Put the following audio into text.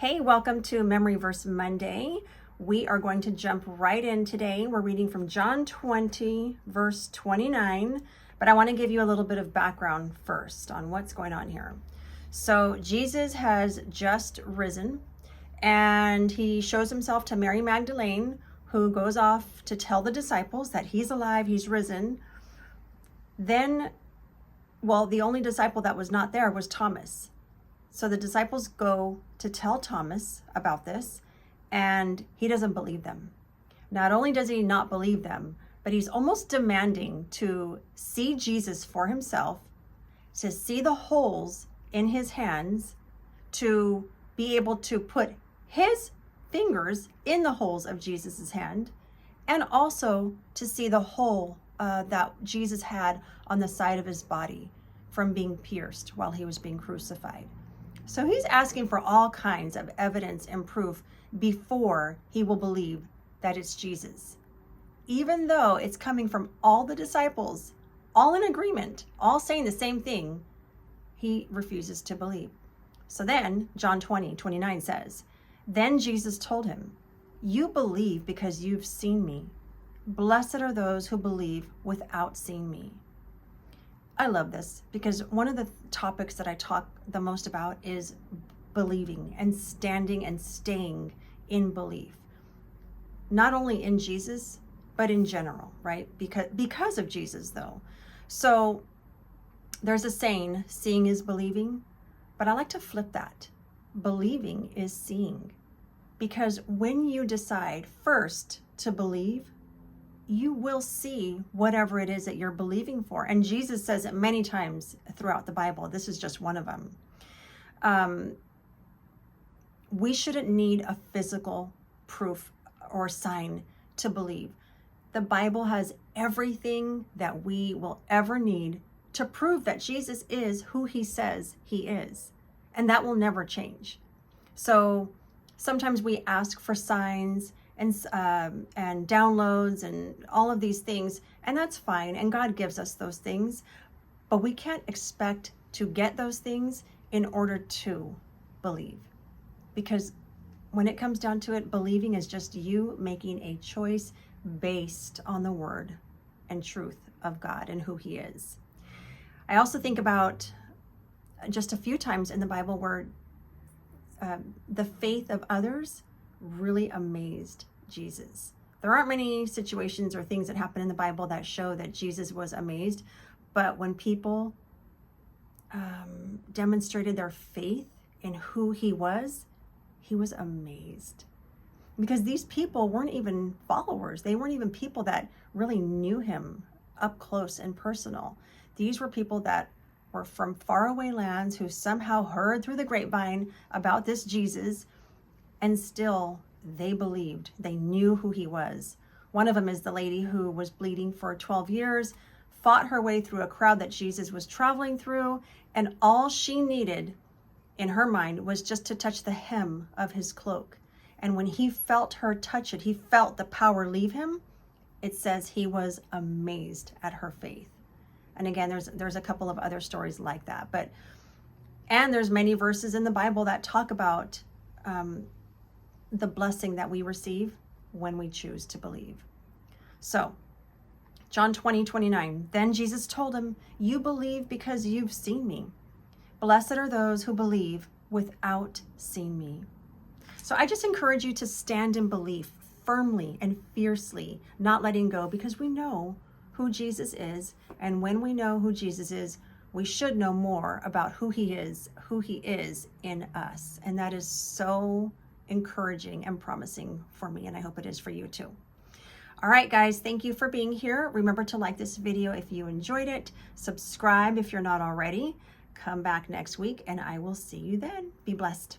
Hey, welcome to Memory Verse Monday. We are going to jump right in today. We're reading from John 20, verse 29, but I want to give you a little bit of background first on what's going on here. So Jesus has just risen, and he shows himself to Mary Magdalene, who goes off to tell the disciples that he's alive, he's risen. Then, the only disciple that was not there was Thomas. So the disciples go to tell Thomas about this, and he doesn't believe them. Not only does he not believe them, but he's almost demanding to see Jesus for himself, to see the holes in his hands, to be able to put his fingers in the holes of Jesus's hand, and also to see the hole that Jesus had on the side of his body from being pierced while he was being crucified. So he's asking for all kinds of evidence and proof before he will believe that it's Jesus. Even though it's coming from all the disciples, all in agreement, all saying the same thing, he refuses to believe. So then John 20:29 says, "Then Jesus told him, 'You believe because you've seen me. Blessed are those who believe without seeing me.'" I love this because one of the topics that I talk the most about is believing and standing and staying in belief. Not only in Jesus, but in general, right? Because of Jesus, though. So there's a saying, seeing is believing, but I like to flip that. Believing is seeing. Because when you decide first to believe, you will see whatever it is that you're believing for. And Jesus says it many times throughout the Bible. This is just one of them. We shouldn't need a physical proof or sign to believe. The Bible has everything that we will ever need to prove that Jesus is who he says he is. And that will never change. So sometimes we ask for signs and downloads and all of these things, and that's fine, and God gives us those things, but we can't expect to get those things in order to believe, because when it comes down to it, believing is just you making a choice based on the word and truth of God and who he is. I also think about just a few times in the Bible where the faith of others really amazed Jesus. There aren't many situations or things that happen in the Bible that show that Jesus was amazed, but when people demonstrated their faith in who he was amazed. Because these people weren't even followers. They weren't even people that really knew him up close and personal. These were people that were from faraway lands who somehow heard through the grapevine about this Jesus, and still they believed. They knew who he was. One of them is the lady who was bleeding for 12 years, fought her way through a crowd that Jesus was traveling through, and all she needed in her mind was just to touch the hem of his cloak. And when he felt her touch it, he felt the power leave him. It says he was amazed at her faith. And again, there's a couple of other stories like that. And there's many verses in the Bible that talk about the blessing that we receive when we choose to believe. So John 20:29, then Jesus told him, "You believe because you've seen me. Blessed are those who believe without seeing me." So I just encourage you to stand in belief firmly and fiercely, not letting go, because we know who Jesus is. And when we know who Jesus is, we should know more about who he is in us. And that is so encouraging and promising for me, and I hope it is for you too. All right, guys, thank you for being here. Remember to like this video if you enjoyed it. Subscribe if you're not already. Come back next week, and I will see you then. Be blessed.